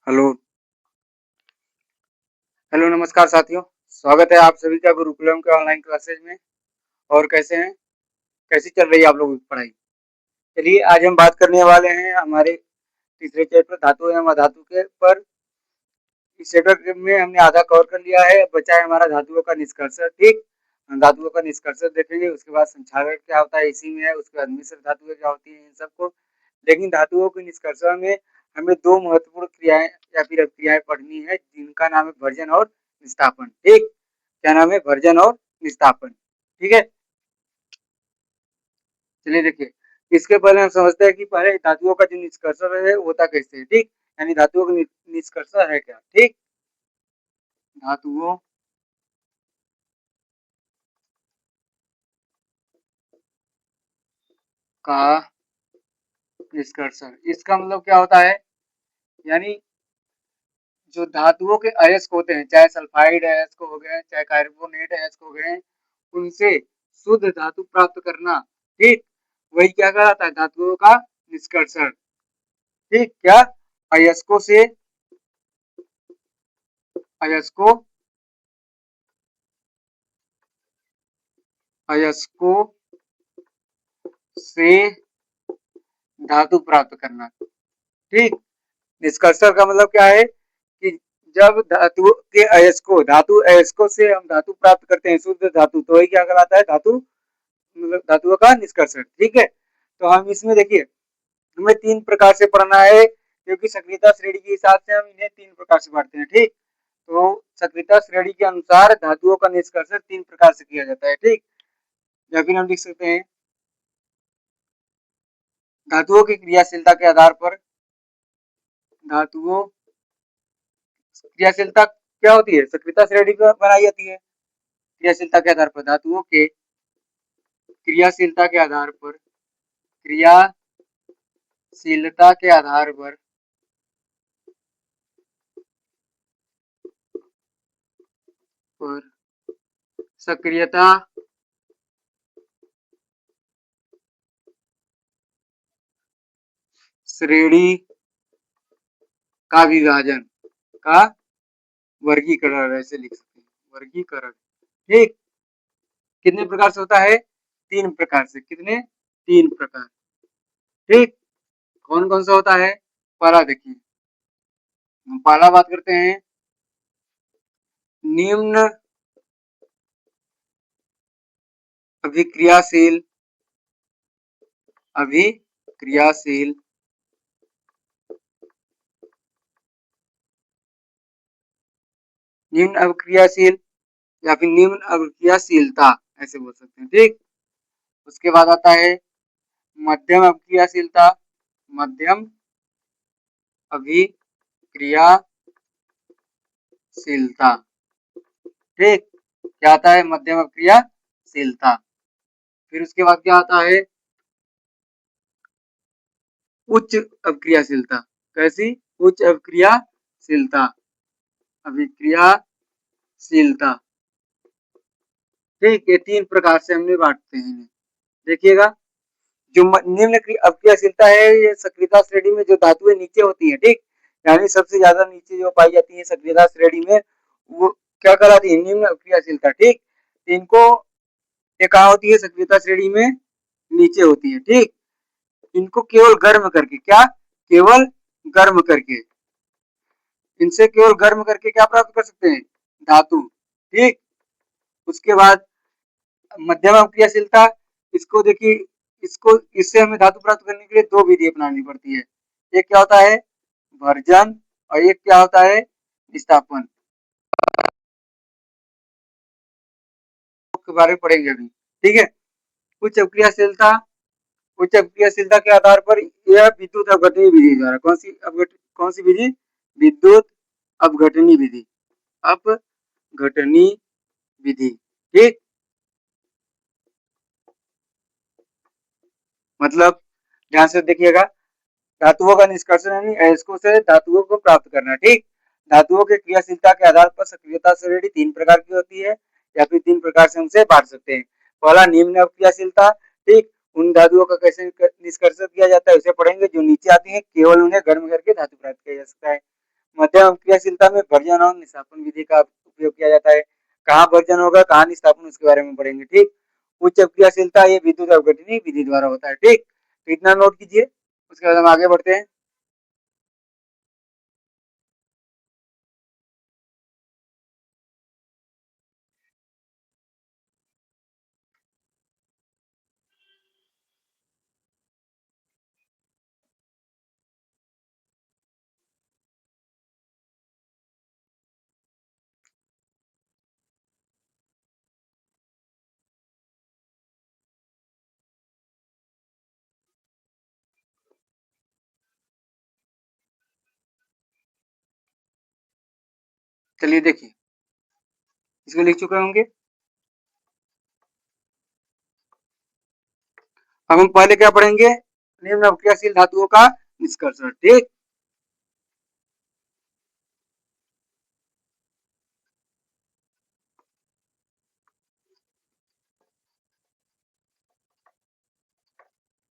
Hello. Hello, नमस्कार साथियों। स्वागत है आप सभी का गुरुकुलम के ऑनलाइन क्लासेज में। और कैसे हैं? कैसी चल रही है आप लोगों की पढ़ाई? चलिए, आज हम बात करने वाले हैं हमारे तीसरे चैप्टर धातु एवं अधातु के पर। इस चैप्टर में हमने आधा कवर कर लिया है, बचा है हमारा धातुओं का निष्कर्ष। ठीक, हम धातुओं का निष्कर्ष देखेंगे, उसके बाद संक्षारक क्या होता है इसी में है, उसके बाद मिश्र धातुएं क्या होती हैं इन सबको। लेकिन धातुओं के निष्कर्ष में हमें दो महत्वपूर्ण क्रियाएं या फिर क्रियाएं पढ़नी है, जिनका नाम है भर्जन और निस्तापन। ठीक, क्या नाम है? भर्जन और निस्तापन। ठीक है, चलिए देखिए। इसके पहले हम समझते हैं कि पहले धातुओं का जो निष्कर्ष है वो होता कैसे है। ठीक, यानी धातुओं का निष्कर्ष है क्या। ठीक, धातुओं का निष्कर्षण, इसका मतलब क्या होता है? यानी जो धातुओं के अयस्क होते हैं, चाहे सल्फाइड अयस्क हो गए, चाहे कार्बोनेट अयस्क हो गए, उनसे शुद्ध धातु प्राप्त करना। ठीक, वही क्या कहलाता है? धातुओं का निष्कर्षण। ठीक, क्या? अयस्कों से, अयस्कों अयस्कों से धातु प्राप्त करना। ठीक, निष्कर्षण का मतलब क्या है कि जब धातु के अयस्कों, धातु अयस्कों से हम धातु प्राप्त करते हैं, शुद्ध धातु, तो वही क्या कहलाता है? धातु, मतलब धातुओं का निष्कर्षण। ठीक है, तो हम इसमें देखिए, हमें तीन प्रकार से पढ़ना है, क्योंकि सक्रियता श्रेणी के हिसाब से हम इन्हें तीन प्रकार से पढ़ते हैं। ठीक, तो सक्रियता श्रेणी के अनुसार धातुओं का निष्कर्षण तीन प्रकार से किया जाता है। ठीक, या फिर हम लिख सकते हैं धातुओं की क्रियाशीलता के आधार पर। धातुओं क्रियाशीलता क्या होती है? सक्रियता श्रेणी पर बनाई जाती है। क्रियाशीलता के आधार पर, धातुओं के क्रियाशीलता के आधार पर, क्रियाशीलता के आधार पर सक्रियता श्रेणी का विभाजन का वर्गीकरण, ऐसे लिख सकते हैं, वर्गीकरण। ठीक, कितने प्रकार से होता है? तीन प्रकार से। कितने? तीन प्रकार। ठीक, कौन कौन सा होता है? पहला देखिए, हम पहला बात करते हैं निम्न अभिक्रियाशील, अभिक्रियाशील निम्न अभिक्रियाशील या फिर निम्न अभिक्रियाशीलता, ऐसे बोल सकते हैं। ठीक, उसके बाद आता है मध्यम अभिक्रियाशीलता, मध्यम अभिक्रियाशीलता। ठीक, क्या आता है? मध्यम अभिक्रियाशीलता। फिर उसके बाद क्या आता है? उच्च अभिक्रियाशीलता। कैसी? उच्च अभिक्रियाशीलता, अभिक्रियाशीलता। ठीक, ये तीन प्रकार से हमने बांटते हैं इन्हें। देखिएगा, जो निम्न अभिक्रियाशीलता है, ये सक्रियता श्रेणी में जो धातुएं नीचे होती हैं, ठीक, यानी सबसे ज्यादा नीचे जो पाई जाती है सक्रियता श्रेणी में, वो क्या कहलाती है? निम्न अभिक्रियाशीलता। ठीक, इनको ये कहा होती है सक्रियता श्रेणी में नीचे होती है। ठीक, इनको केवल गर्म करके, क्या? केवल गर्म करके, इनसे केवल गर्म करके क्या प्राप्त कर सकते हैं? धातु। ठीक, उसके बाद मध्यम अभिक्रियाशीलता, इसको देखिए, इसको, इससे हमें धातु प्राप्त करने के लिए दो विधि अपनानी पड़ती है। एक क्या होता है? भर्जन, और एक क्या होता है? विस्थापन। के बारे में पढ़ेंगे अभी। ठीक है, उच्च अभिक्रियाशीलता, उच्च अभिक्रियाशीलता के आधार पर यह विद्युत अपघटनी विधि द्वारा, कौन सी विधि? विद्युत अपघटनी विधि, अपघटनी विधि। ठीक, मतलब ध्यान से देखिएगा, धातुओं का निष्कर्षण यानी अयस्कों से धातुओं को प्राप्त करना। ठीक, धातुओं के क्रियाशीलता के आधार पर सक्रियता श्रेणी तीन प्रकार की होती है, या फिर तीन प्रकार से हमसे बांट सकते हैं। पहला निम्न क्रियाशीलता। ठीक, उन धातुओं का कैसे निष्कर्षण किया जाता है उसे पढ़ेंगे, जो नीचे आती है, केवल उन्हें गर्म करके धातु प्राप्त किया जा सकता है। मध्यम क्रियाशीलता में भर्जन और निष्कापन विधि का उपयोग किया जाता है। कहाँ भर्जन होगा, कहाँ निष्कापन, उसके बारे में पढ़ेंगे। ठीक, उच्च क्रियाशीलता ये विद्युत अपघटनी विधि द्वारा होता है। ठीक, तो इतना नोट कीजिए, उसके बाद हम आगे बढ़ते हैं। चलिए देखिए, इसको लिख चुके होंगे। अब हम पहले क्या पढ़ेंगे, निम्न अपक्रियाशील धातुओं का निष्कर्षण। ठीक,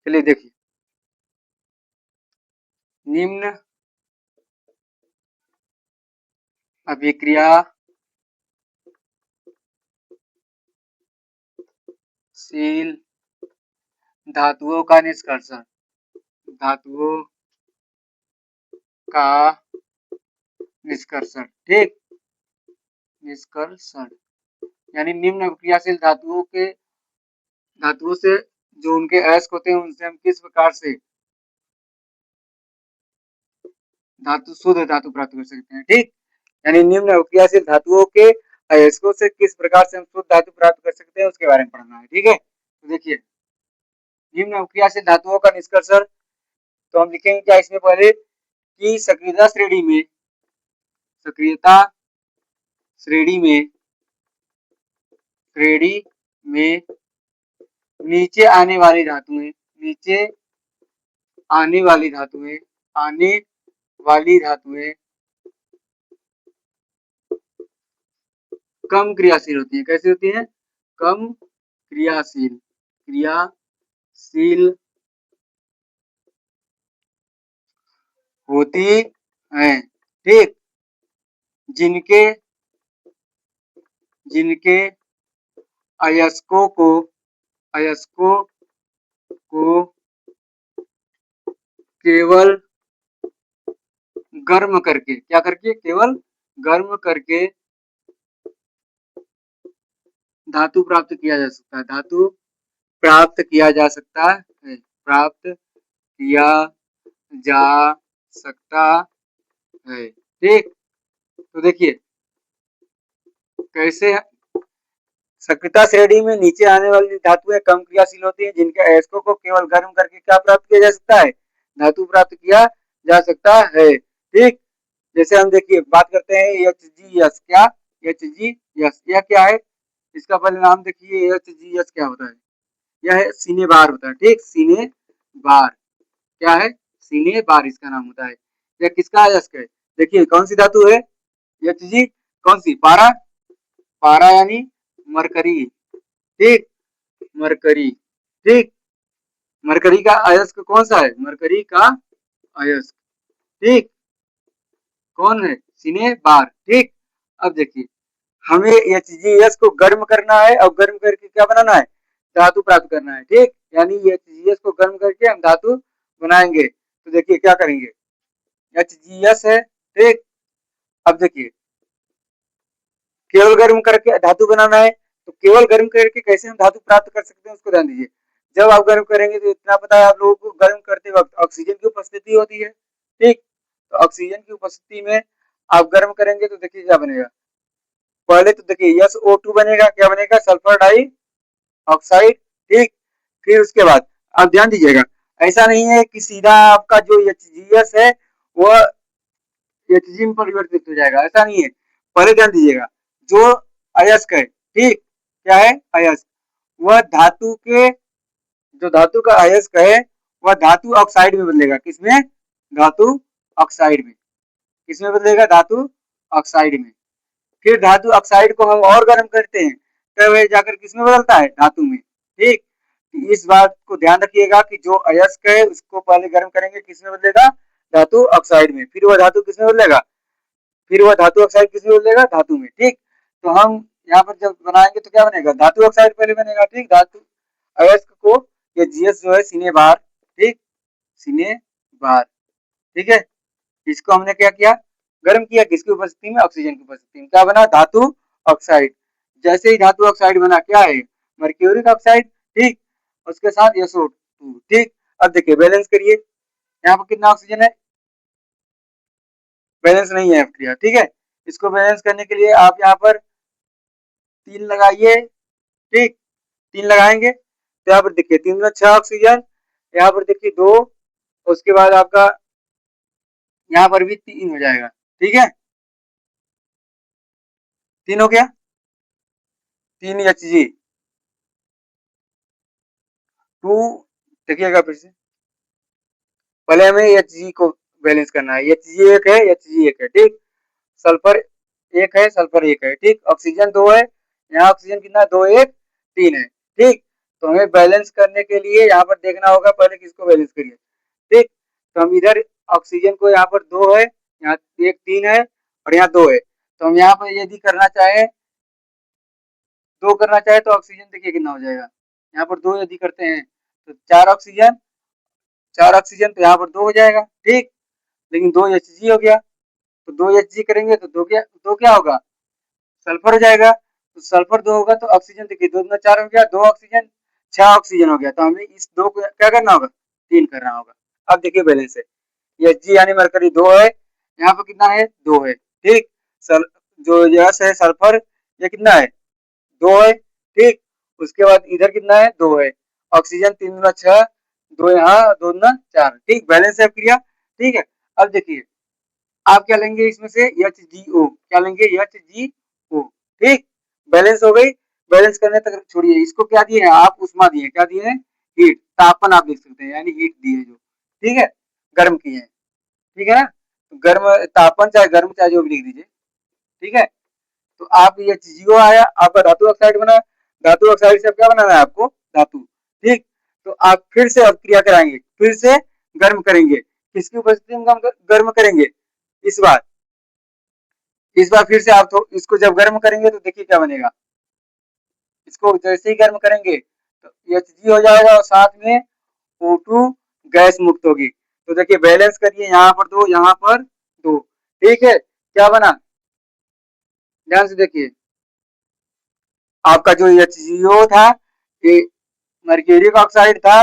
चलिए देखिए, निम्न अभिक्रियाशील धातुओं का निष्कर्षण, धातुओं का निष्कर्षण। ठीक, निष्कर्षण यानी निम्न अभिक्रियाशील धातुओं से जो उनके अयस्क होते हैं उनसे हम किस प्रकार से शुद्ध धातु प्राप्त कर सकते हैं। ठीक, यानी निम्न अभिक्रियाशील धातुओं के अयस्कों से किस प्रकार से हम शुद्ध धातु प्राप्त कर सकते हैं उसके बारे में पढ़ना है। ठीक है, तो देखिए, निम्न अभिक्रियाशील धातुओं का निष्कर्षण, तो हम लिखेंगे क्या इसमें पहले कि सक्रियता श्रेणी में नीचे आने वाली धातुएं कम क्रियाशील होती है। कैसी होती है? कम क्रियाशील होती है। ठीक, जिनके अयस्कों को केवल गर्म करके, क्या करके, केवल गर्म करके धातु प्राप्त किया जा सकता है। धातु प्राप्त किया जा सकता है, प्राप्त किया जा सकता है। ठीक, तो देखिए कैसे सक्रियता श्रेणी में नीचे आने वाली धातुएं कम क्रियाशील होती हैं, जिनके अयस्कों को केवल गर्म करके क्या प्राप्त किया जा सकता है, धातु प्राप्त किया जा सकता है। ठीक, जैसे हम देखिए बात करते हैं HGS, क्या HGS, यह क्या है, इसका पहले नाम देखिए, HGS क्या होता है, यह है सीने बार होता है। ठीक, सीने बार क्या है, सीने बार इसका नाम होता है। यह किसका अयस्क है, देखिए कौन सी धातु है, Hg, कौन सी, पारा, पारा यानी मरकरी। ठीक, मरकरी। ठीक, मरकरी का अयस्क कौन सा है, मरकरी का अयस्क, ठीक, कौन है, सिने बार। ठीक, अब देखिए हमें HGS को गर्म करना है और गर्म करके क्या बनाना है, धातु प्राप्त करना है। ठीक, यानी HGS को गर्म करके हम धातु बनाएंगे। तो देखिए क्या करेंगे, HGS है। ठीक, अब देखिए केवल गर्म करके धातु बनाना है, तो केवल गर्म करके कैसे हम धातु प्राप्त कर सकते हैं उसको ध्यान दीजिए। जब आप गर्म करेंगे तो इतना पता है आप लोगों को, गर्म करते वक्त ऑक्सीजन की उपस्थिति होती है। ठीक, तो ऑक्सीजन की उपस्थिति में आप गर्म करेंगे तो देखिए क्या बनेगा, पहले तो देखिए SO2 बनेगा, क्या बनेगा, सल्फर डाई ऑक्साइड। ठीक, फिर उसके बाद आप ध्यान दीजिएगा, ऐसा नहीं है कि सीधा आपका जो HGS है वह HG में परिवर्तित हो जाएगा, ऐसा नहीं है। पहले ध्यान दीजिएगा, जो अयस्क है, ठीक, क्या है अयस्क, वह धातु के, जो धातु का अयस्क है वह धातु ऑक्साइड में बदलेगा, किसमें, धातु ऑक्साइड में, किसमें बदलेगा, धातु ऑक्साइड में। फिर धातु ऑक्साइड को हम और गर्म करते हैं, तब वह जाकर किसमें बदलता है, धातु में। ठीक, इस बात को ध्यान रखिएगा कि जो अयस्क है उसको पहले गर्म करेंगे, किसमें बदलेगा, धातु ऑक्साइड में, फिर वह धातु किसमें बदलेगा, फिर वह धातु ऑक्साइड किस में बदलेगा, धातु में। ठीक, तो हम यहाँ पर जब बनाएंगे तो क्या बनेगा, धातु ऑक्साइड पहले बनेगा। ठीक, धातु अयस्क को ये जीएस जो है सीने बार, ठीक, सीने बार, ठीक है। इसको हमने क्या किया, गर्म किया, किसकी उपस्थिति में, ऑक्सीजन की उपस्थिति में। क्या बना, धातु ऑक्साइड। जैसे ही धातु ऑक्साइड बना, क्या है, मर्क्यूरिक ऑक्साइड। ठीक, उसके साथ SO2। ठीक, अब देखिए बैलेंस करिए, यहाँ पर कितना ऑक्सीजन है, बैलेंस नहीं है क्रिया। ठीक है, इसको बैलेंस करने के लिए आप यहाँ पर 3 लगाइए। ठीक, 3 लगाएंगे तो यहाँ पर देखिए 3 में 6 ऑक्सीजन, यहाँ पर देखिए 2, उसके बाद आपका यहाँ पर भी 3 हो जाएगा। ठीक है, 3 हो गया, 3 Hg 2। देखिएगा फिर से, पहले हमें Hg को बैलेंस करना है। Hg एक है, Hg एक है। ठीक, सल्फर एक है, सल्फर एक है। ठीक, ऑक्सीजन 2 है, यहाँ ऑक्सीजन कितना, 2 1 3 है। ठीक, तो हमें बैलेंस करने के लिए यहाँ पर देखना होगा, पहले किसको बैलेंस करिए। ठीक, तो हम इधर ऑक्सीजन को, यहाँ पर 2 है, यहाँ एक 3 है और यहाँ 2 है, तो हम यहाँ पर यदि करना चाहे, 2 करना चाहे तो ऑक्सीजन देखिए कितना हो जाएगा, यहाँ पर 2 यदि करते हैं तो 4 ऑक्सीजन, 4 ऑक्सीजन, तो यहाँ पर 2 हो जाएगा। ठीक, लेकिन 2 Hg हो गया, तो 2 Hg करेंगे तो 2 क्या होगा, सल्फर हो जाएगा। तो सल्फर 2 होगा तो ऑक्सीजन देखिए 2 में 4 हो गया, 2 ऑक्सीजन 6 ऑक्सीजन हो गया, तो हमें इस 2 को क्या करना होगा, 3 करना होगा। अब देखिए बैलेंस है, Hg यानी मरकरी 2 है, यहाँ पर कितना है, 2 है। ठीक, जो यस है सल्फर, ये कितना है, 2 है। ठीक, उसके बाद इधर कितना है, 2 है। ऑक्सीजन 3 गुना 6, 2 यहाँ, 2 गुना 4। ठीक, बैलेंस है क्रिया। ठीक है, अब देखिए आप क्या लेंगे इसमें से, HgO, क्या लेंगे, HgO। ठीक, बैलेंस हो गई। बैलेंस करने तक छोड़िए, इसको क्या दिए हैं आप, उष्मा दिए, क्या दिए हैं, हीट, तापन आप देख सकते हैं, यानी हीट दिए जो। ठीक है, गर्म किए हैं। ठीक है ना, तो गर्म तापन, चाहे गर्म चाहे जो भी लिख दीजिए। ठीक है, तो आप ये HgO आया, आपका धातु ऑक्साइड बना। धातु ऑक्साइड से क्या बनाना है आपको, धातु। ठीक, तो आप फिर से अब क्रिया कराएंगे, फिर से गर्म करेंगे, किसकी उपस्थिति में गर्म करेंगे, इस बार फिर से आप तो इसको जब गर्म करेंगे तो देखिए क्या बनेगा, इसको जैसे ही गर्म करेंगे तो Hg हो जाएगा और साथ में O2 गैस मुक्त होगी। तो देखिए बैलेंस करिए, यहाँ पर 2, यहाँ पर 2। ठीक है, क्या बना, ध्यान से देखिए, आपका जो HgO था, ये मर्क्यूरिक ऑक्साइड था,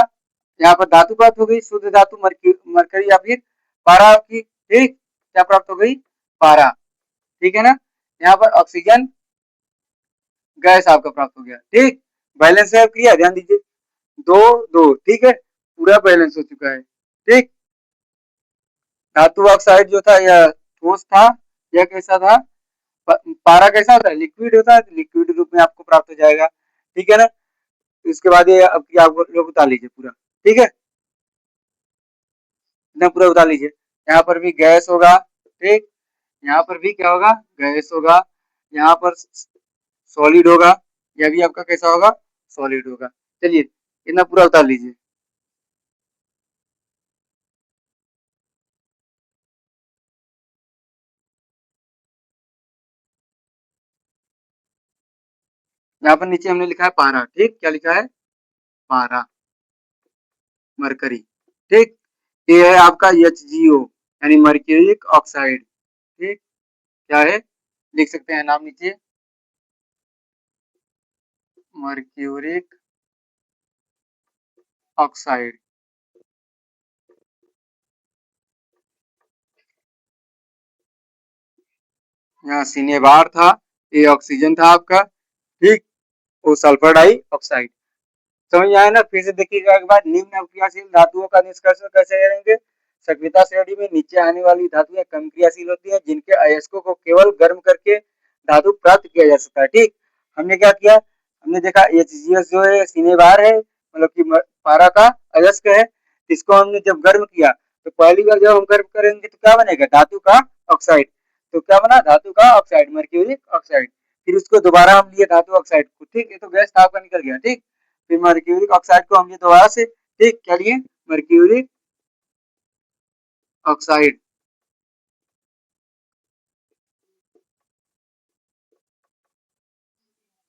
यहाँ पर धातु प्राप्त हो गई, शुद्ध धातु मरकरी या फिर पारा आपकी। ठीक, क्या प्राप्त हो गई, पारा। ठीक है ना, यहाँ पर ऑक्सीजन गैस आपका प्राप्त हो गया। ठीक, बैलेंस है क्रिया, ध्यान दीजिए, 2 2। ठीक है, पूरा बैलेंस हो चुका है। ठीक, धातु ऑक्साइड जो था यह ठोस था, यह कैसा था, पारा कैसा होता है, लिक्विड होता है, लिक्विड रूप में आपको प्राप्त हो जाएगा। ठीक है ना, इसके बाद ये अब आप लोग उतार लीजिए पूरा। ठीक है, इतना पूरा उतार लीजिए, यहाँ पर भी गैस होगा। ठीक, यहाँ पर भी क्या होगा, गैस होगा, यहाँ पर सॉलिड होगा, यह भी आपका कैसा होगा, सॉलिड होगा। चलिए इतना पूरा उतार लीजिए। यहाँ पर नीचे हमने लिखा है पारा। ठीक, क्या लिखा है, पारा, मरकरी। ठीक, ये है आपका HgO यानी मर्क्यूरिक ऑक्साइड। ठीक, क्या है, लिख सकते हैं नाम नीचे, मर्क्यूरिक ऑक्साइड। यहाँ सीने बार था, ये ऑक्सीजन था आपका। ठीक, वो सल्फर डाई ऑक्साइड। समझ आया ना, फिर से देखिएगा एक बार, निम्न अक्रियाशील धातुओं का निष्कर्षण कैसे करेंगे। सक्रियता श्रेणी में नीचे आने वाली धातुएं कम क्रियाशील होती है, जिनके अयस्कों को केवल गर्म करके धातु प्राप्त किया जा सकता है। ठीक, हमने क्या किया, हमने देखा HgS जो है सीने बार है, मतलब कि पारा का अयस्क है। इसको हमने जब गर्म किया तो पहली बार जब हम गर्म करेंगे तो क्या बनेगा, धातु का ऑक्साइड। तो क्या बना, धातु का ऑक्साइड, मर्क्यूरिक ऑक्साइड। फिर उसको दोबारा हम लिए धातु ऑक्साइड को। ठीक, ये तो गैस था आपका निकल गया। ठीक, फिर मर्क्यूरिक ऑक्साइड को हम ये दोबारा से, ठीक, क्या लिए, मर्क्यूरिक ऑक्साइड।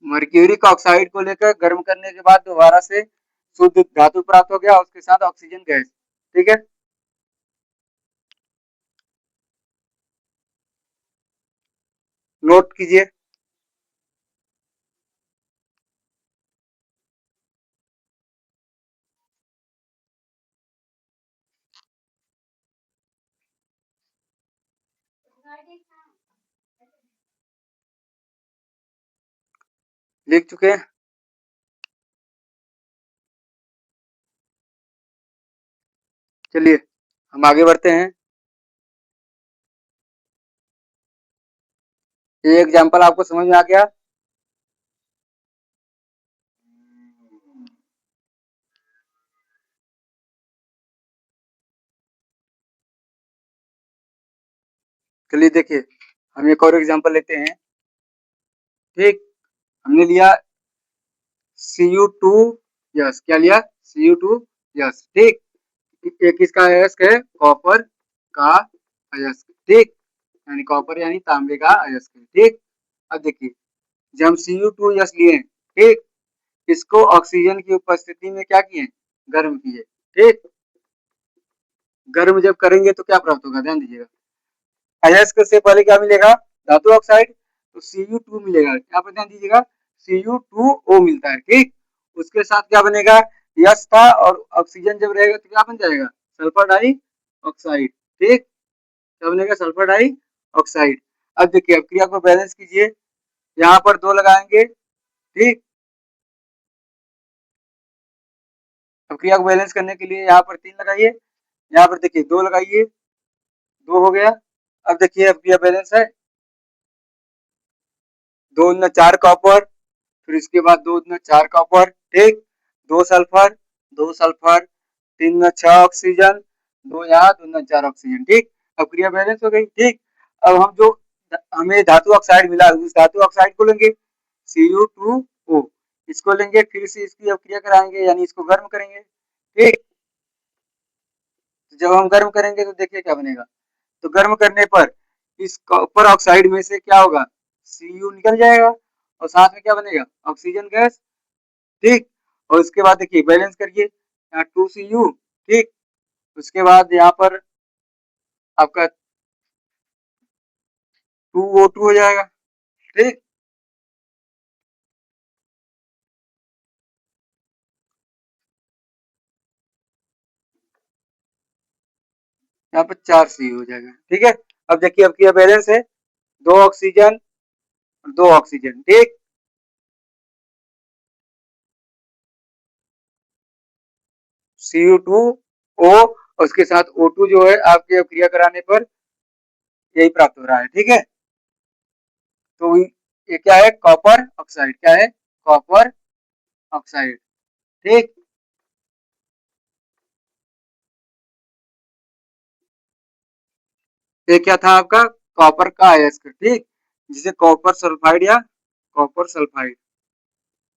मर्क्यूरिक ऑक्साइड को लेकर गर्म करने के बाद दोबारा से शुद्ध धातु प्राप्त हो गया, उसके साथ ऑक्सीजन गैस। ठीक है, नोट कीजिए। लिख चुके हैं। चलिए हम आगे बढ़ते हैं। ये एग्जाम्पल आपको समझ में आ गया? चलिए देखिए, हम एक और एग्जाम्पल लेते हैं। ठीक, हमने लिया Cu2 यस, क्या लिया? Cu2 yes. ठीक, एक इसका अयस्क है कॉपर का अयस्क। ठीक, यानी कॉपर यानी तांबे का अयस्क है। ठीक, अब देखिए, जब हम Cu2 यस लिए, ठीक, इसको ऑक्सीजन की उपस्थिति में क्या किए? गर्म किए। ठीक, गर्म जब करेंगे तो क्या प्राप्त होगा? ध्यान दीजिएगा, अयस्क से पहले क्या मिलेगा? धातु ऑक्साइड, तो Cu2 मिलेगा। यहाँ पर ध्यान दीजिएगा, Cu2O मिलता है। ठीक, उसके साथ क्या बनेगा? यस था, और ऑक्सीजन जब रहेगा तो क्या बन जाएगा? Sulphur dioxide. ठीक, क्या बनेगा? Sulphur dioxide. अब देखिए, अब क्रिया को बैलेंस कीजिए। यहाँ पर 2 लगाएंगे। ठीक, अब क्रिया को बैलेंस करने के लिए यहाँ पर 3 लगाइए, यहाँ पर देखिए 2 लगाइए, 2 हो गया। अब देखिए, अब क्रिया बैलेंस है, 2 दूना 4 कॉपर, फिर इसके बाद 2 दूना 4 कॉपर। ठीक, 2 सल्फर, 2 सल्फर, 3 दूना 6 ऑक्सीजन, 2 यहाँ, 2 दूना 4 ऑक्सीजन। ठीक, अब क्रिया बैलेंस हो गई। ठीक, अब हम जो हमें धातु ऑक्साइड मिला, उस धातु ऑक्साइड को लेंगे, Cu2O, इसको लेंगे, फिर से इसकी अब क्रिया कराएंगे, यानी इसको गर्म करेंगे। ठीक, तो जब हम गर्म करेंगे तो देखिए क्या बनेगा। तो गर्म करने पर इस कॉपर ऑक्साइड में से क्या होगा? Cu निकल जाएगा, और साथ में क्या बनेगा? Oxygen gas. ठीक, और उसके बाद देखिए बैलेंस करिए, यहाँ 2Cu। ठीक, उसके बाद यहाँ पर आपका 2O2 हो जाएगा। ठीक, यहाँ पर 4Cu हो जाएगा। ठीक है, अब देखिए, अब क्या बैलेंस है? 2 ऑक्सीजन और 2 ऑक्सीजन। ठीक, Cu2O, और उसके साथ O2 जो है आपके क्रिया कराने पर यही प्राप्त हो रहा है। ठीक है, तो ये क्या है? Copper oxide. क्या है? Copper oxide. ठीक, ये क्या था आपका? कॉपर का अयस्क। ठीक, जिसे कॉपर सल्फाइड या कॉपर सल्फाइड,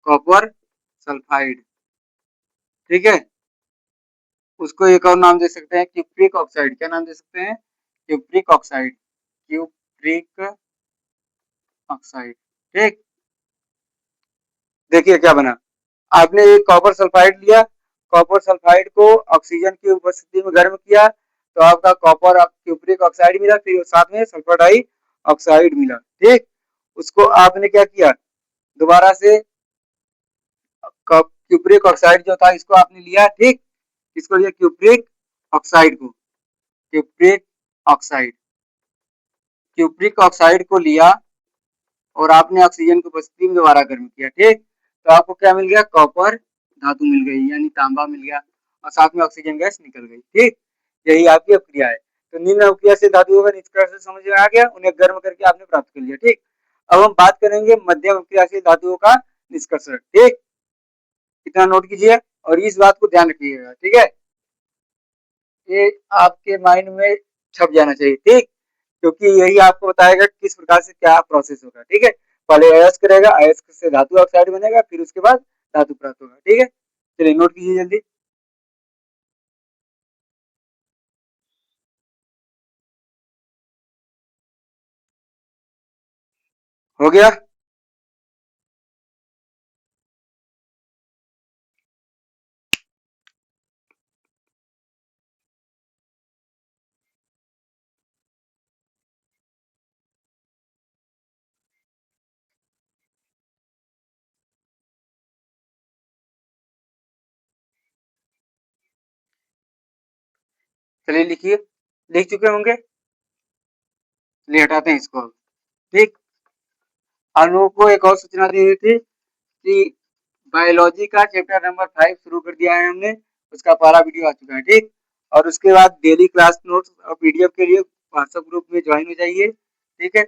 कॉपर सल्फाइड। ठीक है, उसको एक और नाम दे सकते हैं, क्यूप्रिक ऑक्साइड। क्या नाम दे सकते हैं? Cupric oxide, cupric oxide. ठीक, देखिए क्या बना। आपने एक कॉपर सल्फाइड लिया, कॉपर सल्फाइड को ऑक्सीजन की उपस्थिति में गर्म किया, तो आपका कॉपर क्यूप्रिक ऑक्साइड मिला, फिर साथ में सल्फर डाई ऑक्साइड मिला। ठीक, उसको आपने क्या किया? दोबारा से क्यूप्रिक ऑक्साइड जो था इसको आपने लिया। ठीक, इसको लिया क्यूप्रिक ऑक्साइड को, क्यूप्रिक ऑक्साइड, क्यूप्रिक ऑक्साइड को लिया, और आपने ऑक्सीजन की उपस्थिति में दोबारा गर्म किया। ठीक, तो आपको क्या मिल गया? कॉपर धातु मिल गई, यानी तांबा मिल गया, और साथ में ऑक्सीजन गैस निकल गई। ठीक, यही आपकी अवक्रिया है। तो निम्न अवक्रिया से धातुओं का निष्कर्ष समझ में आ गया, उन्हें गर्म करके आपने प्राप्त कर लिया। ठीक, अब हम बात करेंगे मध्यम अवक्रियाशील धातुओं का निष्कर्ष। ठीक, इतना नोट कीजिए और इस बात को ध्यान रखिएगा। ठीक है, ये आपके माइंड में छप जाना चाहिए। ठीक, क्योंकि यही आपको बताएगा किस प्रकार से क्या प्रोसेस होगा। ठीक है, पहले अयस्क रहेगा, अयस्क से धातु ऑक्साइड बनेगा, फिर उसके बाद धातु प्राप्त होगा। ठीक है, चलिए नोट कीजिए जल्दी। हो गया? चलिए लिखिए, लिख चुके होंगे, चलिए हटाते हैं इसको। ठीक, अनु को एक और सूचना दी हुई थी कि बायोलॉजी का चैप्टर नंबर 5 शुरू कर दिया है हमने, उसका पहला वीडियो आ चुका है। ठीक, और उसके बाद डेली क्लास नोट्स और पीडीएफ के लिए व्हाट्सएप ग्रुप में ज्वाइन हो जाइए। ठीक है,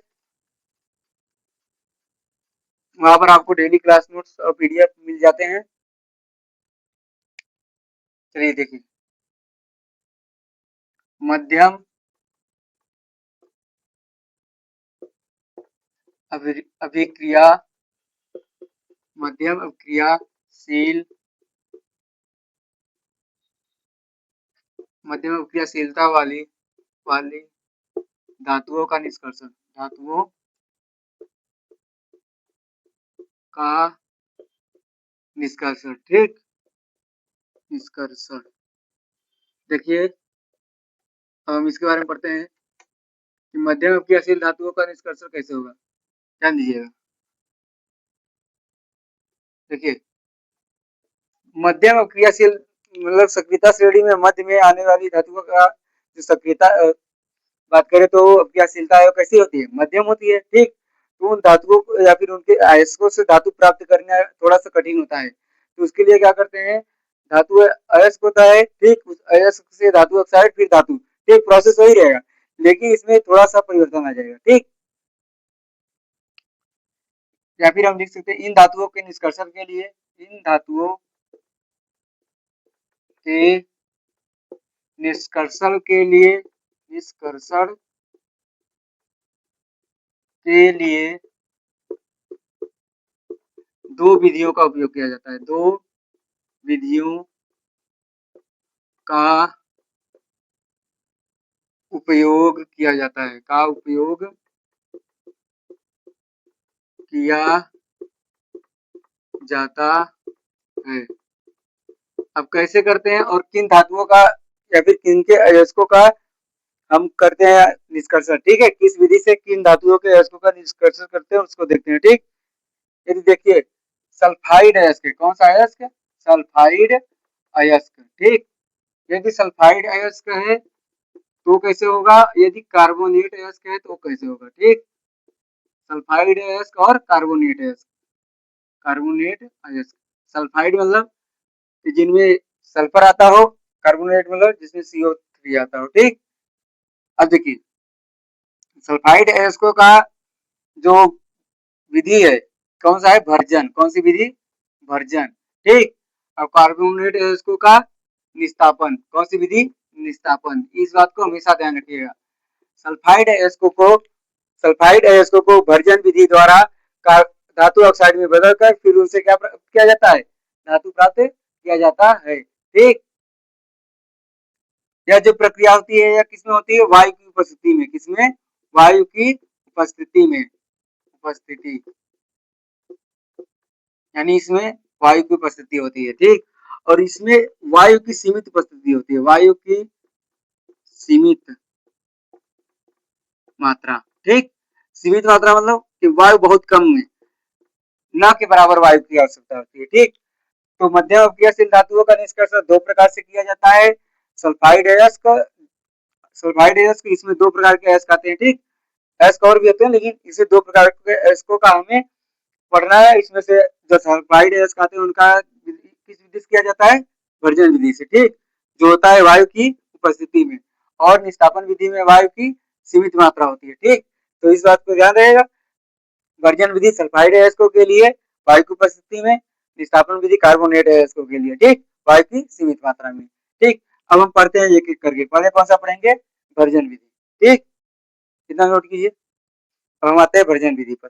वहां पर आपको डेली क्लास नोट्स और पीडीएफ मिल जाते हैं। चलिए देखिए, मध्यम अभिक्रिया, मध्यम अभिक्रियाशील, मध्यम अभिक्रियाशीलता वाली वाली धातुओं का निष्कर्षण, धातुओं का निष्कर्षण। ठीक, निष्कर्षण देखिए, अब हम इसके बारे में पढ़ते हैं कि मध्यम अभिक्रियाशील धातुओं का निष्कर्षण कैसे होगा। ध्यान दीजिएगा, देखिए, मध्यम अभिक्रियाशील मतलब सक्रियता श्रेणी में मध्य में आने वाली धातुओं का जो सक्रियता बात करें तो अभिक्रियाशीलता है कैसी होती है, मध्यम होती है। ठीक, तो उन धातुओं को या फिर उनके अयस्कों से धातु प्राप्त करना थोड़ा सा कठिन होता है, तो उसके लिए क्या करते हैं, धातु अयस्क होता है, ठीक, उस अयस्क से धातु ऑक्साइड फिर धातु, ठीक, प्रोसेस वही रहेगा, लेकिन इसमें थोड़ा सा परिवर्तन आ जाएगा। ठीक, या फिर हम लिख सकते हैं इन धातुओं के निष्कर्षण के लिए, इन धातुओं के निष्कर्षण के लिए, निष्कर्षण के लिए दो विधियों का उपयोग किया जाता है, दो विधियों का उपयोग किया जाता है, का उपयोग किया जाता है। अब कैसे करते हैं और किन धातुओं का या फिर किन के अयस्कों का हम करते हैं निष्कर्षण। ठीक है, किस विधि से किन धातुओं के अयस्कों का निष्कर्षण करते हैं उसको देखते हैं। ठीक, यदि देखिए सल्फाइड अयस्क, कौन सा अयस्क, सल्फाइड अयस्क। ठीक, यदि सल्फाइड अयस्क है तो कैसे होगा, यदि कार्बोनेट अयस्क है तो कैसे होगा। ठीक, सल्फाइड अयस्क और कार्बोनेट अयस्क, कार्बोनेट अयस्क, सल्फाइड मतलब जिनमें सल्फर आता हो, कार्बोनेट मतलब जिसमें CO3 आता हो। ठीक, अब देखिए सल्फाइड अयस्कों का जो विधि है कौन सा है, भर्जन, कौन सी विधि, भर्जन। ठीक, अब कार्बोनेट अयस्कों का निस्तापन, कौन सी विधि, निस्तापन। इस बात को हमेशा ध्यान रखिएगा, सल्फाइड अयस्कों को, सल्फाइड अयस्कों को भर्जन विधि द्वारा धातु ऑक्साइड में बदलकर फिर उनसे क्या किया जाता है, धातु प्राप्त किया जाता है। ठीक, यह जो प्रक्रिया होती है यह किसमें होती है, वायु की उपस्थिति में, किसमें, वायु की उपस्थिति में, उपस्थिति, यानी इसमें वायु की उपस्थिति होती है। ठीक, और इसमें वायु की सीमित उपस्थिति होती है, वायु की सीमित मात्रा। ठीक, सीमित मात्रा मतलब कि वायु बहुत कम है, न के बराबर वायु की आवश्यकता होती है। ठीक, तो मध्यम अभिक्रियाशील धातुओं का निष्कर्षण दो प्रकार से किया जाता है, सल्फाइड अयस्क, सल्फाइड अयस्क, इसमें दो प्रकार के अयस्क आते हैं। ठीक, अयस्क और भी होते हैं लेकिन इसे दो प्रकार के अयस्कों का हमें पढ़ना है, इसमें से जो सल्फाइड अयस्क आते हैं उनका किस विधि से किया जाता है, भर्जन विधि से। ठीक, जो होता है वायु की उपस्थिति में, और निस्तापन विधि में वायु की सीमित मात्रा होती है। ठीक, तो इस बात को ध्यान रहेगा, भर्जन विधि सल्फाइड अयस्कों के लिए वायु की उपस्थिति में, निस्तापन विधि कार्बोनेट अयस्कों के लिए, ठीक, वायु की सीमित मात्रा में। ठीक, अब हम पढ़ते हैं एक एक करके, पहले कौन सा पढ़ेंगे, भर्जन विधि। ठीक, इतना नोट कीजिए, अब हम आते हैं भर्जन विधि पर।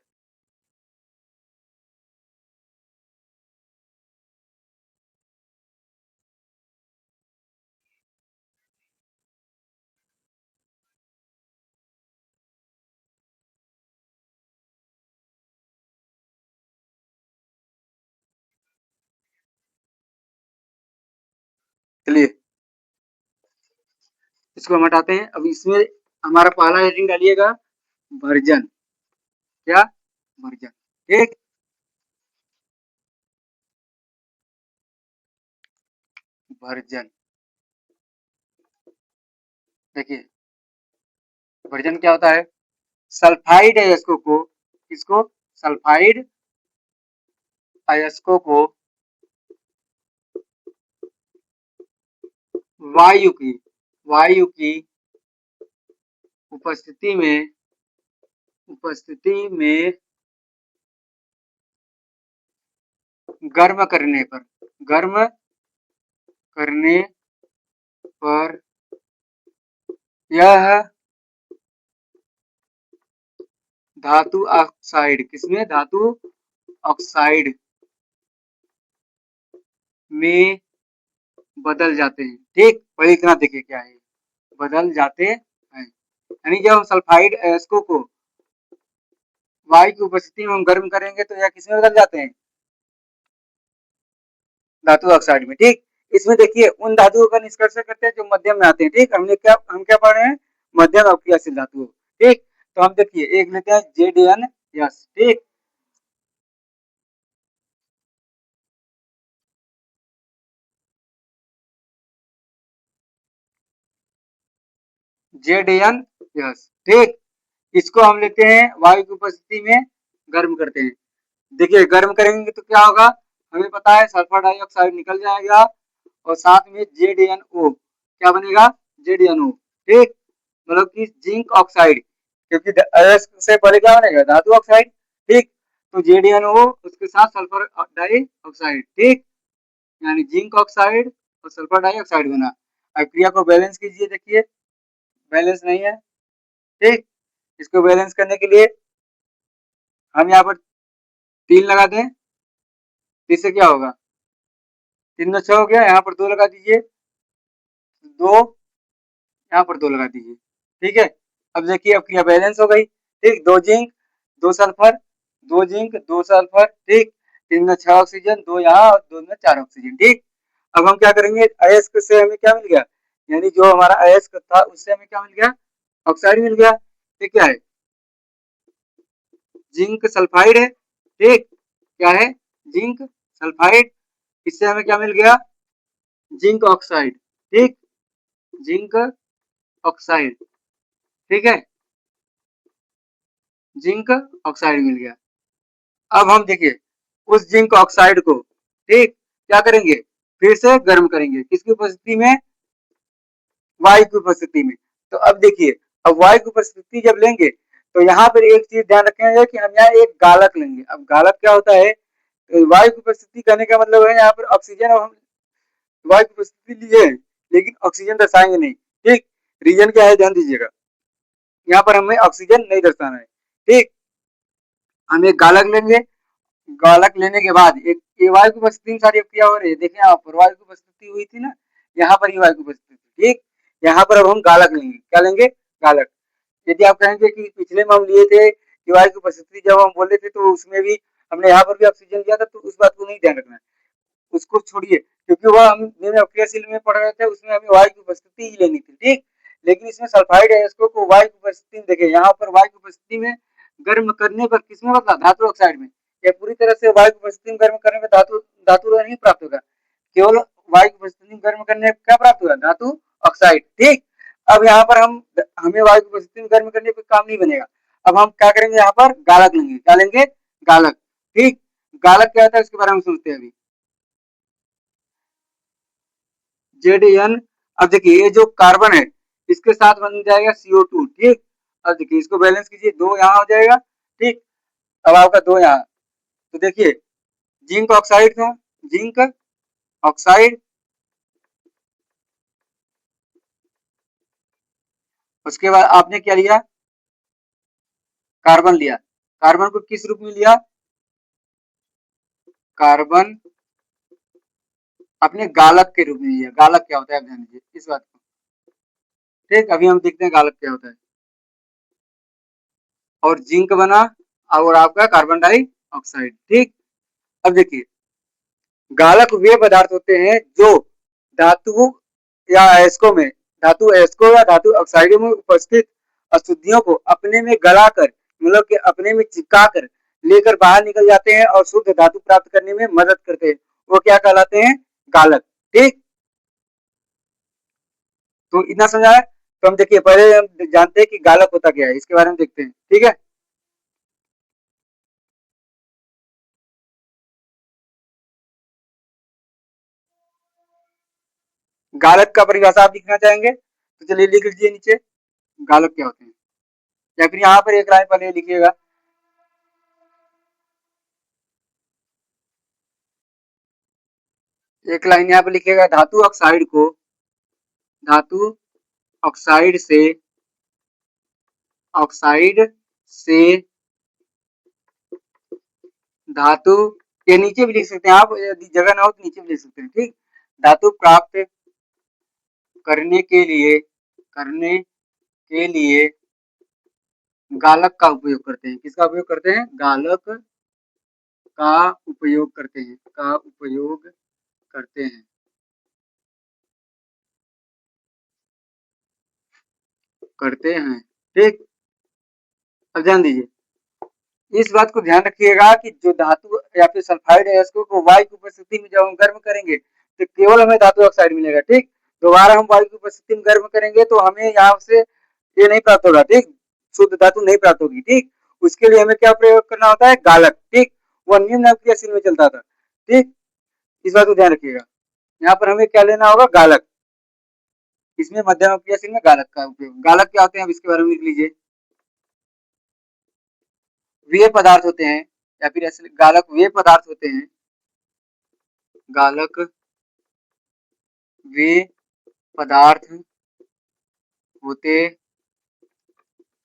चलिए इसको हम हटाते हैं, अब इसमें हमारा पहला हेडिंग डालिएगा भर्जन, क्या, भर्जन। ठीक, भर्जन, देखिए वर्जन क्या होता है, सल्फाइड अयस्कों को, किसको, सल्फाइड अयस्कों को वायु की उपस्थिति में गर्म करने पर यह धातु ऑक्साइड, किसमें, धातु ऑक्साइड में बदल जाते हैं। ठीक, पहले इतना देखिए क्या है, बदल जाते हैं, यानी जब हम सल्फाइड अयस्कों को वायु की उपस्थिति में हम गर्म करेंगे तो यह किसमें बदल जाते हैं, धातु ऑक्साइड में। ठीक, इसमें देखिए उन धातुओं का निष्कर्षण करते हैं जो मध्यम में आते हैं। ठीक, हम क्या पढ़ रहे हैं, मध्यम अक्रियाशील धातु। ठीक, तो हम देखिए एक लेते हैं ZnS। ठीक, ZnS। ठीक, इसको हम लेते हैं वायु की उपस्थिति में गर्म करते हैं। देखिए गर्म करेंगे तो क्या होगा, हमें पता है सल्फर डाइऑक्साइड निकल जाएगा और साथ में ZnO क्या बनेगा, ZnO। ठीक, मतलब कि जिंक ऑक्साइड, क्योंकि अयस्क से पहले क्या बनेगा, धातु ऑक्साइड। ठीक, तो ZnO उसके साथ सल्फर डाइऑक्साइड। ठीक, यानी जिंक ऑक्साइड और सल्फर डाइऑक्साइड बना। अब क्रिया को बैलेंस कीजिए, देखिए बैलेंस नहीं है। ठीक, इसको बैलेंस करने के लिए हम यहाँ पर 3 लगा दें, इससे क्या होगा, 3 में 6 हो गया, यहाँ पर 2 लगा दीजिए, 2, यहाँ पर 2 लगा दीजिए। ठीक है, अब देखिए अब क्रिया बैलेंस हो गई। ठीक, 2 जिंक 2 सल्फर, 2 जिंक 2 सल्फर। ठीक, 3 में 6 ऑक्सीजन, 2 यहाँ और 2 में 4 ऑक्सीजन। ठीक, अब हम क्या करेंगे, अयस्क से हमें क्या मिल गया, यानी जो हमारा अयस्क था उससे हमें क्या मिल गया, ऑक्साइड मिल गया। ये क्या है, जिंक सल्फाइड है। ठीक, क्या है, जिंक सल्फाइड, इससे हमें क्या मिल गया, जिंक ऑक्साइड। ठीक, जिंक ऑक्साइड। ठीक है, जिंक ऑक्साइड मिल गया। अब हम देखिए उस जिंक ऑक्साइड को, ठीक, क्या करेंगे, फिर से गर्म करेंगे, किसकी उपस्थिति में, वायु की उपस्थिति में। तो अब देखिए, अब वायु की उपस्थिति जब लेंगे तो यहाँ पर एक चीज ध्यान रखेंगे कि हम यहाँ एक गालक लेंगे। अब गालक क्या होता है, वायु की उपस्थिति करने का मतलब है यहाँ पर ऑक्सीजन, और हम वायु की उपस्थिति लिए लेकिन ऑक्सीजन दर्शाएंगे नहीं। ठीक, रीजन क्या है, ध्यान दीजिएगा, यहाँ पर हमें ऑक्सीजन नहीं दर्शाना है। ठीक, हम एक गालक लेंगे, गालक लेने के बाद एक ये वायु की उपस्थिति में सारी क्रिया हो रही है, देखें यहाँ पर वायु की उपस्थिति हुई थी ना, यहाँ पर ही वायु की उपस्थिति। ठीक, यहाँ पर अब हम गालक लेंगे, क्या लेंगे, गालक। यदि आप कहेंगे कि पिछले में हम लिए थे कि वायु की उपस्थिति जब हम बोले थे तो उसमें भी हमने यहाँ पर भी ऑक्सीजन लिया था, तो उस बात को नहीं ध्यान रखना है, उसको छोड़िए, क्योंकि वह हम क्रियाशील में पढ़ रहे थे, उसमें हमें वायु की उपस्थिति ही लेनी थी। ठीक, लेकिन इसमें सल्फाइड अयस्कों को वायु की उपस्थिति में, देखिए यहाँ पर वायु की उपस्थिति में गर्म करने पर किसमें बदला, धातु ऑक्साइड में। यह पूरी तरह से वायु की उपस्थिति में गर्म करने में धातु धातु नहीं प्राप्त होगा, केवल वायु की उपस्थिति में गर्म करने क्या प्राप्त होगा, धातु ऑक्साइड। ठीक, अब यहाँ पर हम हमें वायु की उपस्थिति में गर्म करने पर काम नहीं बनेगा। अब हम क्या करेंगे, यहाँ पर गालक लेंगे, क्या लेंगे, गालक। ठीक, गालक क्या होता है इसके बारे में सोचते हैं अभी, Zn। अब देखिए ये जो कार्बन है इसके साथ बन जाएगा CO2। ठीक, अब देखिए इसको बैलेंस कीजिए, 2 यहाँ हो जाएगा। ठीक, अब आपका 2 यहाँ, तो देखिए जिंक ऑक्साइड था, जिंक ऑक्साइड, उसके बाद आपने क्या लिया, कार्बन लिया। कार्बन को किस रूप में लिया, कार्बन अपने गालक के रूप में लिया। गालक क्या होता है, ध्यान दीजिए इस बात को। ठीक, अभी हम देखते हैं गालक क्या होता है। और जिंक बना और आपका कार्बन डाइऑक्साइड। ठीक, अब देखिए गालक वे पदार्थ होते हैं जो धातु या अयस्कों में, धातु अयस्कों या धातु ऑक्साइडों में उपस्थित अशुद्धियों को अपने में गलाकर, मतलब कि अपने में चिपकाकर लेकर बाहर निकल जाते हैं और शुद्ध धातु प्राप्त करने में मदद करते हैं, वो क्या कहलाते हैं, गालक। ठीक, तो इतना समझा है। तो हम देखिए पहले हम जानते हैं कि गालक होता क्या है, इसके बारे में देखते हैं, ठीक है। गालक का परिभाषा आप लिखना चाहेंगे तो चलिए लिख लीजिए नीचे, गालक क्या होते हैं, या फिर यहाँ पर एक लाइन पहले लिखिएगा। एक लाइन यहाँ पे लिखिएगा, धातु ऑक्साइड से धातु, ये नीचे भी लिख सकते हैं आप, यदि जगह ना हो तो नीचे भी लिख सकते हैं, ठीक। धातु प्राप्त करने के लिए गालक का उपयोग करते हैं। किसका उपयोग करते हैं? गालक का उपयोग करते हैं, ठीक। अब ध्यान दीजिए, इस बात को ध्यान रखिएगा कि जो धातु या फिर सल्फाइड है इसको वायु की उपस्थिति में जब हम गर्म करेंगे तो केवल हमें धातु ऑक्साइड मिलेगा, ठीक। दोबारा हम वायु की उपस्थिति में गर्म करेंगे तो हमें यहाँ से ये नहीं प्राप्त होगा, ठीक, शुद्ध धातु नहीं प्राप्त होगी, ठीक। उसके लिए हमें क्या प्रयोग करना होता है? गालक, ठीक। वह निम्न अभिक्रियाशील में चलता था, ठीक। इस बात को ध्यान रखिएगा, यहाँ पर हमें क्या लेना होगा? गालक। इसमें मध्यम अभिक्रियाशील में गालक का उपयोग। गालक क्या होते हैं, अब इसके बारे में लिख लीजिए। वे पदार्थ होते हैं, या फिर ऐसे गालक वे पदार्थ होते हैं, गालक वे पदार्थ होते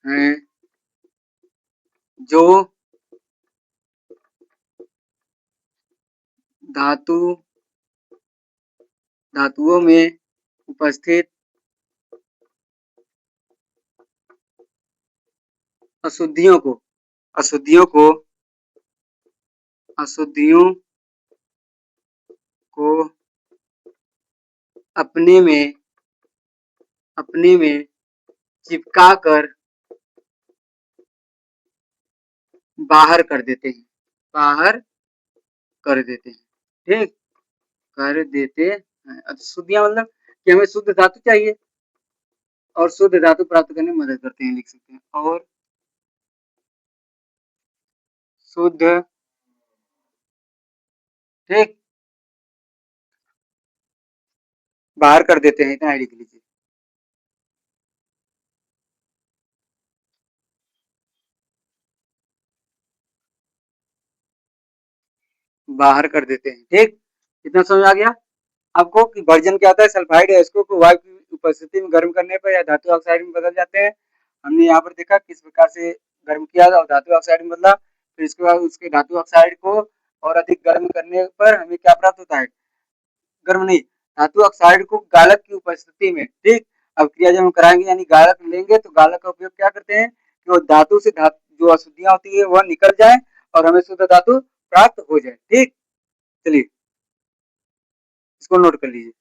हैं जो धातुओं में उपस्थित अशुद्धियों को अपने में चिपका कर बाहर कर देते हैं, ठीक, कर देते हैं। अशुद्धियां मतलब कि हमें शुद्ध धातु चाहिए और शुद्ध धातु प्राप्त करने में मदद करते हैं, लिख सकते हैं, और शुद्ध, ठीक, बाहर कर देते हैं, इतना लिख लीजिए। बाहर कर देते हैं, ठीक। इतना समझ आ गया आपको कि वर्जन क्या होता है? सल्फाइड है इसको वायु की उपस्थिति में गर्म करने पर या धातु ऑक्साइड में बदल जाते हैं। हमने यहाँ पर देखा किस प्रकार से गर्म किया और धातु ऑक्साइड में बदला, फिर इसके बाद उसके धातु ऑक्साइड को और अधिक गर्म करने पर हमें क्या प्राप्त होता है? गर्म नहीं, धातु ऑक्साइड को गालक की उपस्थिति में, ठीक। अब क्रिया जब हम कराएंगे यानी गालक लेंगे तो गालक का उपयोग क्या करते हैं कि वो धातु से जो अशुद्धियां होती है वह निकल जाए और हमें शुद्ध धातु प्राप्त हो जाए, ठीक। चलिए इसको नोट कर लीजिए।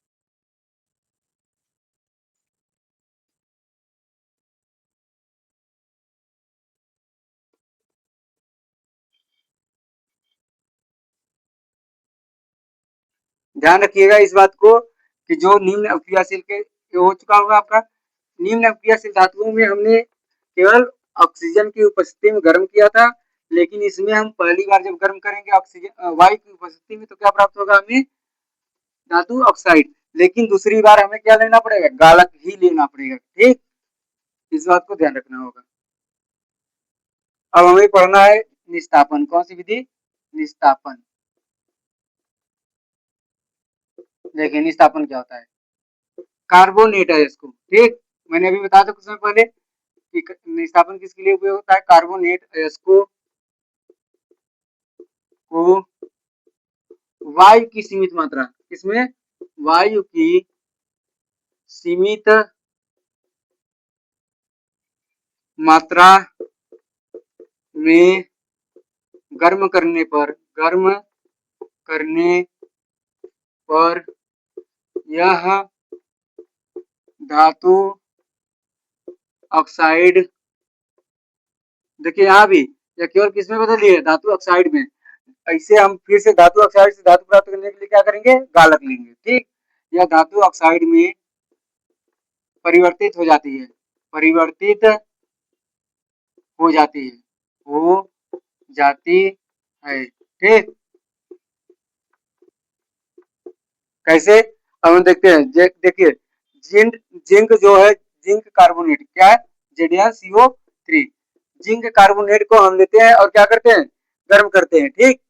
ध्यान रखिएगा इस बात को कि जो निम्न अभिक्रियाशील के हो चुका होगा आपका, निम्न अभिक्रियाशील धातुओं में हमने केवल ऑक्सीजन की उपस्थिति में गर्म किया था, लेकिन इसमें हम पहली बार जब गर्म करेंगे ऑक्सीजन वायु की उपस्थिति में तो क्या प्राप्त होगा? हमें धातु ऑक्साइड। लेकिन दूसरी बार हमें क्या लेना पड़ेगा? गालक ही लेना पड़ेगा, ठीक। इस बात को ध्यान रखना होगा। अब हमें पढ़ना है निस्तापन। कौन सी विधि? निस्तापन। देखिए निस्तापन क्या होता है? कार्बोनेट है इसको, ठीक। मैंने अभी बताया था कुछ समय पहले कि निस्तापन किसके लिए उपयोग होता है? कार्बोनेट अयस्कों को वायु की सीमित मात्रा, किसमें? वायु की सीमित मात्रा में गर्म करने पर यह धातु ऑक्साइड, देखिए यहाँ भी यह केवल किसमें बदल रही है? धातु ऑक्साइड में। ऐसे हम फिर से धातु ऑक्साइड से धातु प्राप्त करने के लिए क्या करेंगे? गालक लेंगे, ठीक। यह धातु ऑक्साइड में परिवर्तित हो जाती है, परिवर्तित हो जाती है, हो जाती है। ठीक, कैसे, अब हम देखते हैं। देखिए, जिंक जिंक जो है, जिंक कार्बोनेट क्या है, ZnCO3। जिंक कार्बोनेट को हम लेते हैं और क्या करते हैं, गर्म करते हैं। ठीक,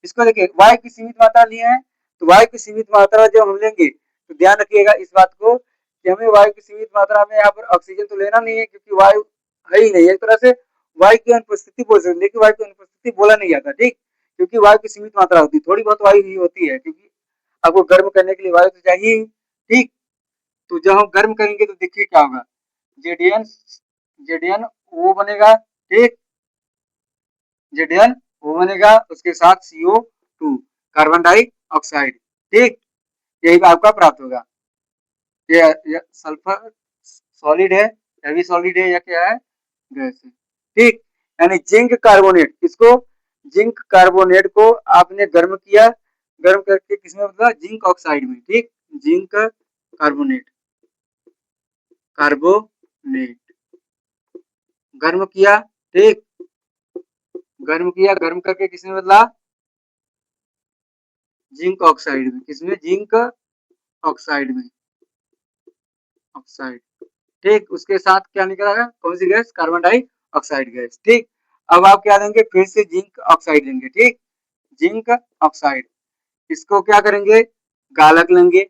इसको देखिए, वायु की सीमित मात्रा लिए हैं, तो वायु की सीमित मात्रा जब हम लेंगे तो ध्यान रखिएगा इस बात को कि हमें वायु की सीमित मात्रा में यहाँ पर ऑक्सीजन तो लेना नहीं है, क्योंकि वायु है ही नहीं। एक तरह से वायु की अनुपस्थिति बोल सकते, लेकिन वायु की अनुपस्थिति बोला नहीं जाता। ठीक, क्योंकि वायु की सीमित मात्रा होती है, थोड़ी बहुत वायु ही होती है, क्योंकि आपको गर्म करने के लिए वायु तो चाहिए ही। ठीक, तो जब हम गर्म करेंगे तो देखिए क्या होगा, जेडीएन जेडीएन ओ बनेगा। ठीक, जेडीएन ओ बनेगा, उसके साथ CO2 कार्बन डाइऑक्साइड। ठीक, यही आपका प्राप्त होगा। ये सल्फर सॉलिड है, हैवी सॉलिड है या क्या है, गैस है। ठीक, यानी जिंक कार्बोनेट, इसको जिंक कार्बोनेट को आपने गर्म किया, गर्म करके किसमें बदला, जिंक ऑक्साइड में। ठीक, जिंक कार्बोनेट, कार्बोनेट गर्म किया। ठीक, गर्म किया, गर्म करके किसमें बदला, जिंक ऑक्साइड में। किसमें, जिंक ऑक्साइड में, ऑक्साइड। ठीक, उसके साथ क्या निकला, कौन सी गैस, कार्बन डाइऑक्साइड गैस। ठीक, अब आप क्या देंगे, फिर से जिंक ऑक्साइड देंगे। ठीक, जिंक ऑक्साइड, इसको क्या करेंगे, गालक लेंगे,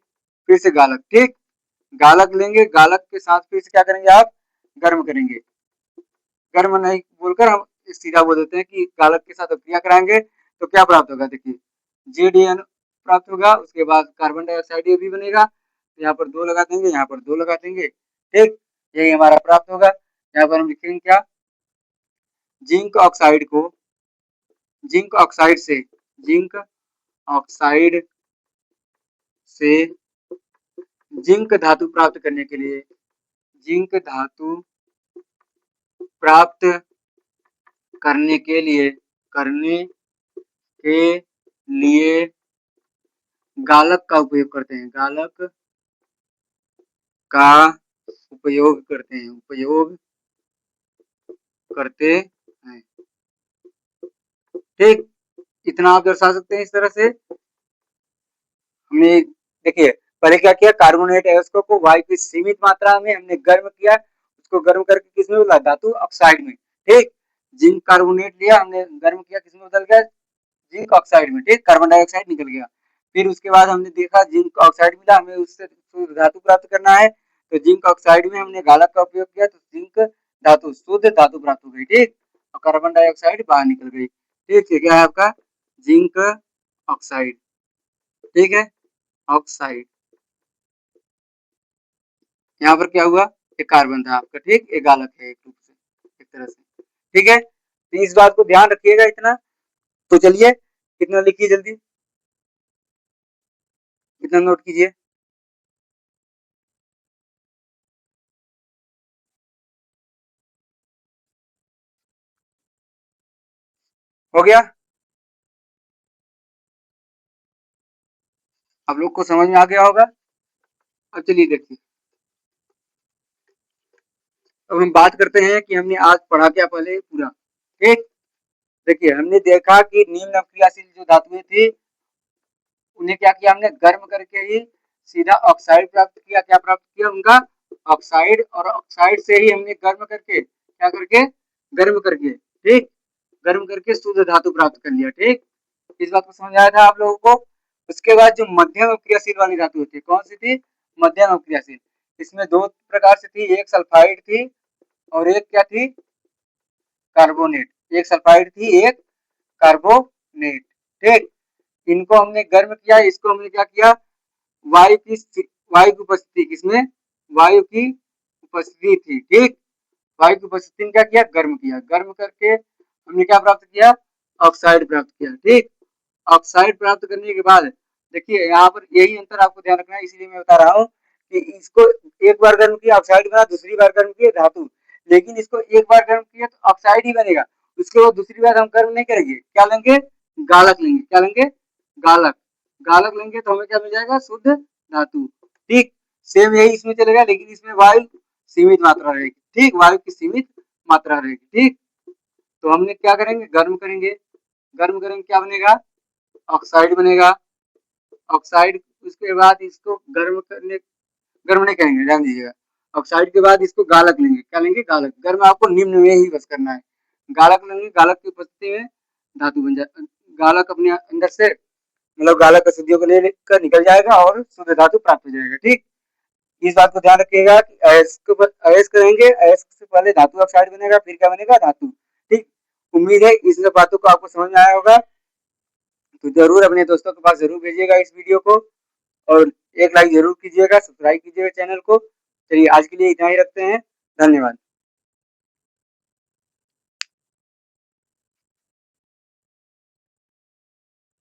फिर से गालक। ठीक, गालक लेंगे, गालक के साथ फिर से क्या करेंगे, आप गर्म करेंगे। गर्म नहीं बोलकर हम सीधा बोल देते हैं कि गालक के साथ क्रिया कराएंगे तो क्या प्राप्त होगा। देखिए, जेडीएन प्राप्त होगा, उसके बाद कार्बन डाइऑक्साइड ये भी बनेगा, यहाँ पर 2 लगा देंगे, यहाँ पर 2 लगा देंगे। ठीक, यही हमारा प्राप्त होगा। यहाँ पर हम लिखेंगे क्या, जिंक ऑक्साइड को, जिंक ऑक्साइड से, जिंक ऑक्साइड से जिंक धातु प्राप्त करने के लिए, जिंक धातु प्राप्त करने के लिए, करने के लिए गालक का उपयोग करते हैं, गालक का उपयोग करते हैं, उपयोग करते हैं। ठीक, इतना आप दर्शा सकते हैं इस तरह से। हमने देखिए पहले क्या किया, कार्बोनेट है उसको को वायु की सीमित मात्रा में हमने गर्म किया, उसको गर्म करके किसमें बदला, धातु ऑक्साइड में। ठीक, जिंक कार्बोनेट लिया हमने, गर्म किया, किसमें बदल गया, जिंक ऑक्साइड में। ठीक, कार्बन डाइऑक्साइड निकल गया। फिर उसके बाद हमने देखा जिंक ऑक्साइड मिला, हमें उससे धातु प्राप्त करना है, तो जिंक ऑक्साइड में हमने गालक का उपयोग किया, तो जिंक धातु, शुद्ध धातु प्राप्त हो गई। ठीक, और कार्बन डाइऑक्साइड बाहर निकल गई। ठीक है, क्या है आपका, जिंक ऑक्साइड। ठीक है, ऑक्साइड, यहाँ पर क्या हुआ, एक कार्बन था आपका। ठीक, एक गालक है एक रूप से, एक तरह से। ठीक है, तो इस बात को ध्यान रखिएगा इतना। तो चलिए कितना लिखिए जल्दी, कितना नोट कीजिए, हो गया, आप लोग को समझ में आ गया होगा। अब चलिए देखिए, अब हम बात करते हैं कि हमने आज पढ़ा क्या पहले पूरा। ठीक, देखिए हमने देखा कि निम्न अक्रियाशील जो धातुएं थी उन्हें क्या किया, हमने गर्म करके ही सीधा ऑक्साइड प्राप्त किया। क्या प्राप्त किया, उनका ऑक्साइड, और ऑक्साइड से ही हमने गर्म करके, क्या करके, गर्म करके, ठीक, गर्म करके शुद्ध धातु प्राप्त कर लिया। ठीक, इस बात को समझ आया था आप लोगों को। उसके बाद जो मध्यम अक्रियाशील वाली धातु होती है, कौन सी थी, मध्यम अक्रियाशील। इसमें 2 प्रकार से थी, एक सल्फाइड थी और एक क्या थी, कार्बोनेट। एक सल्फाइड थी, एक कार्बोनेट। ठीक, इनको हमने गर्म किया, इसको हमने क्या किया, वायु की, वायु की उपस्थिति, किसमें, वायु की उपस्थिति थी। ठीक, वायु की उपस्थिति में क्या किया, गर्म किया, गर्म करके हमने क्या प्राप्त किया, ऑक्साइड प्राप्त किया। ठीक, ऑक्साइड प्राप्त करने के बाद देखिए यहाँ पर यही अंतर आपको ध्यान रखना है, इसलिए मैं बता रहा हूँ कि इसको एक बार गर्म किया ऑक्साइड बना, दूसरी बार गर्म किया धातु, लेकिन इसको एक बार गर्म किया तो ऑक्साइड ही बनेगा। उसके बाद दूसरी बार हम गर्म नहीं करेंगे, क्या लेंगे, गालक लेंगे। क्या लेंगे, गालक, गालक लेंगे तो हमें क्या मिल जाएगा, शुद्ध धातु। ठीक, सेम यही इसमें चलेगा, लेकिन इसमें वायु सीमित मात्रा रहेगी। ठीक, वायु की सीमित मात्रा रहेगी। ठीक, तो हमने क्या करेंगे, गर्म करेंगे। गर्म करेंगे क्या बनेगा, ऑक्साइड बनेगा। ऑक्साइड, उसके बाद इसको गर्म नहीं करेंगे, ध्यान दीजिएगा। ऑक्साइड के बाद इसको गालक लेंगे। क्या लेंगे, गालक। गर्म आपको निम्न में ही बस करना है। गालक लेंगे, गालक की उपस्थिति में धातु बन जाए, गालक अपने अंदर से मतलब गालक अशुद्धियों को लेकर निकल जाएगा और शुद्ध धातु प्राप्त हो जाएगा। ठीक, इस बात को ध्यान रखिएगा कि अयस्क करेंगे, अयस्क से पहले धातु ऑक्साइड बनेगा, फिर क्या बनेगा, धातु। ठीक, उम्मीद है इस सब बातों को आपको समझ में आया होगा। तो जरूर अपने दोस्तों के पास जरूर भेजिएगा इस वीडियो को, और एक लाइक जरूर कीजिएगा, सब्सक्राइब कीजिएगा चैनल को। चलिए आज के लिए इतना ही रखते हैं, धन्यवाद।